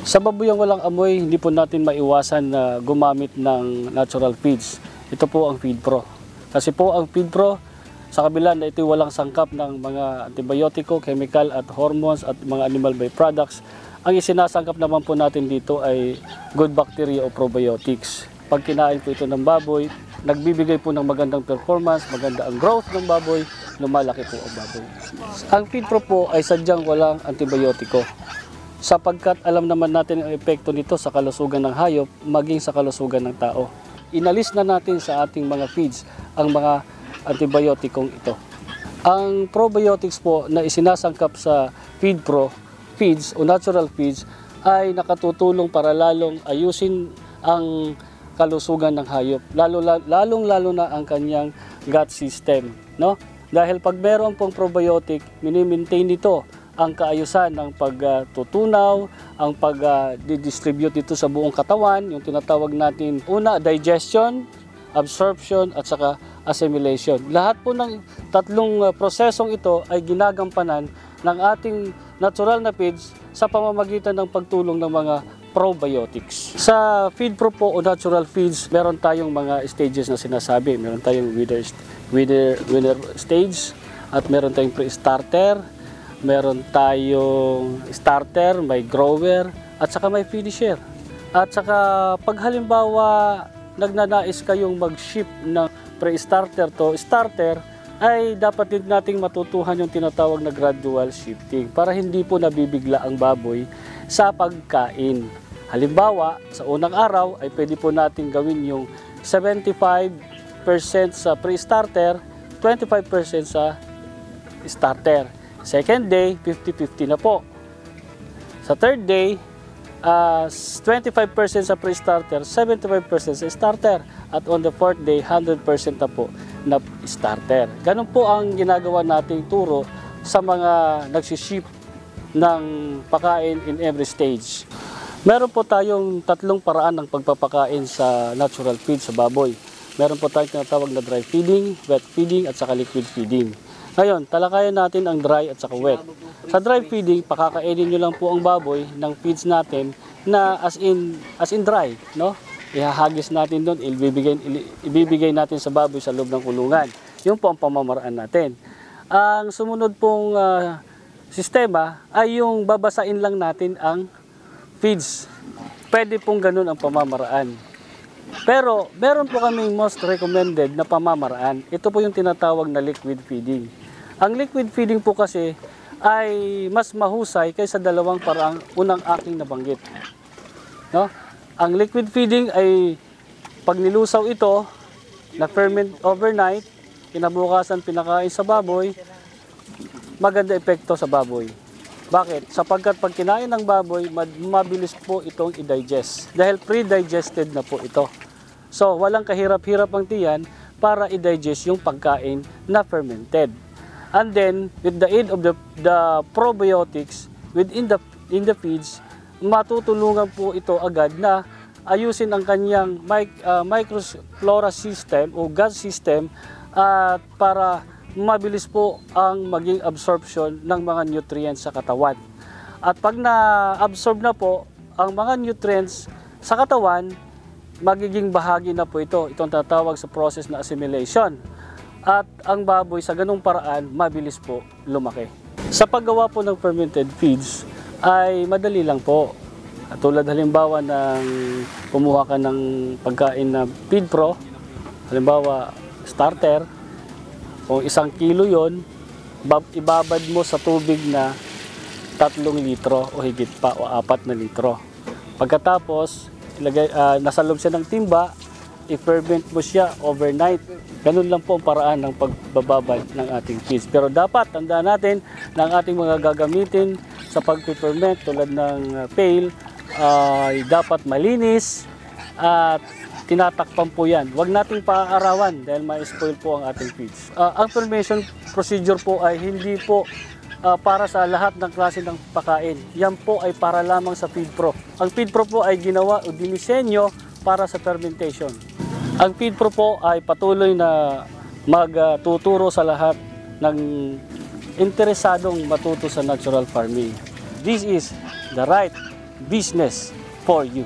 Sa baboyang walang amoy, hindi po natin maiwasan na gumamit ng natural feeds. Ito po ang Feed Pro. Kasi po ang Feed Pro, sa kabila na ito'y walang sangkap ng mga antibiotiko, chemical at hormones at mga animal byproducts, ang isinasangkap naman po natin dito ay good bacteria o probiotics. Pag kinain po ito ng baboy, nagbibigay po ng magandang performance, maganda ang growth ng baboy, lumalaki po ang baboy. Ang Feed Pro po ay sadyang walang antibiotiko. Sapagkat alam naman natin ang epekto nito sa kalusugan ng hayop, maging sa kalusugan ng tao. Inalis na natin sa ating mga feeds ang mga antibiotikong ito. Ang probiotics po na isinasangkap sa Feed Pro feeds o natural feeds ay nakatutulong para lalong ayusin ang kalusugan ng hayop, lalong-lalo na ang kanyang gut system, no? Dahil pag meron pong probiotic, mini-maintain nito ang kaayusan ng pagtutunaw, ang pag-distribute dito sa buong katawan, yung tinatawag natin una, digestion, absorption at saka assimilation. Lahat po ng tatlong prosesong ito ay ginagampanan ng ating natural na feeds sa pamamagitan ng pagtulong ng mga probiotics. Sa Feed Pro po o natural feeds, meron tayong mga stages na sinasabi. Meron tayong winner stage at meron tayong pre-starter, meron tayong starter, may grower at saka may finisher. At saka pag halimbawa nagnanais kayong mag-ship ng pre-starter to starter, ay dapat din nating matutuhan yung tinatawag na gradual shifting para hindi po nabibigla ang baboy sa pagkain. Halimbawa, sa unang araw ay pwede po natin gawin yung 75% sa pre-starter, 25% sa starter. Second day, 50-50 na po. Sa third day, 25% sa pre-starter, 75% sa starter. At on the fourth day, 100% na po na starter. Ganun po ang ginagawa nating turo sa mga nagsiship ng pagkain in every stage. Meron po tayong tatlong paraan ng pagpapakain sa natural feed sa baboy. Meron po tayong tinatawag na dry feeding, wet feeding at saka liquid feeding. Ngayon, talakayan natin ang dry at saka wet. Sa dry feeding, pakakainin nyo lang po ang baboy ng feeds natin na as in dry, no? Ihahagis natin doon, ibibigay natin sa baboy sa loob ng kulungan. Yun po ang pamamaraan natin. Ang sumunod pong sistema ay yung babasain lang natin ang feeds. Pwede pong ganun ang pamamaraan. Pero meron po kaming most recommended na pamamaraan. Ito po yung tinatawag na liquid feeding. Ang liquid feeding po kasi ay mas mahusay kaysa dalawang paraang unang aking nabanggit. No? Ang liquid feeding ay pag nilusaw ito, na-ferment overnight, kinabukasan pinakain sa baboy, maganda epekto sa baboy. Bakit? Sapagkat pag kinain ng baboy, mabilis po itong i-digest. Dahil pre-digested na po ito. So, walang kahirap-hirap ang tiyan para i-digest yung pagkain na fermented. And then, with the aid of the probiotics within the feeds, matutulungan po ito agad na ayusin ang kanyang microflora system o gut system at para mabilis po ang maging absorption ng mga nutrients sa katawan. At pag na-absorb na po ang mga nutrients sa katawan, magiging bahagi na po ito. Itong tatawag sa process na assimilation. At ang baboy sa ganung paraan, mabilis po lumaki. Sa paggawa po ng fermented feeds ay madali lang po. Tulad halimbawa ng kumuha ka ng pagkain na Feed Pro, halimbawa starter, kung 1 kilo yon, ibabad mo sa tubig na 3 litro o higit pa o 4 na litro. Pagkatapos, nasa loob siya ng timba, i-ferment mo siya overnight. Ganun lang po ang paraan ng pagbababad ng ating feeds. Pero dapat tandaan natin na ang ating mga gagamitin sa pag-ferment tulad ng pail ay dapat malinis at tinatakpan po yan. Huwag nating paaarawan dahil ma-spoil po ang ating feeds. Ang fermentation procedure po ay hindi po para sa lahat ng klase ng pagkain. Yan po ay para lamang sa Feed Pro. Ang Feed Pro po ay ginawa o dinisenyo para sa fermentation. Ang Feed Pro po ay patuloy na magtuturo sa lahat ng interesadong matuto sa natural farming. This is the right business for you.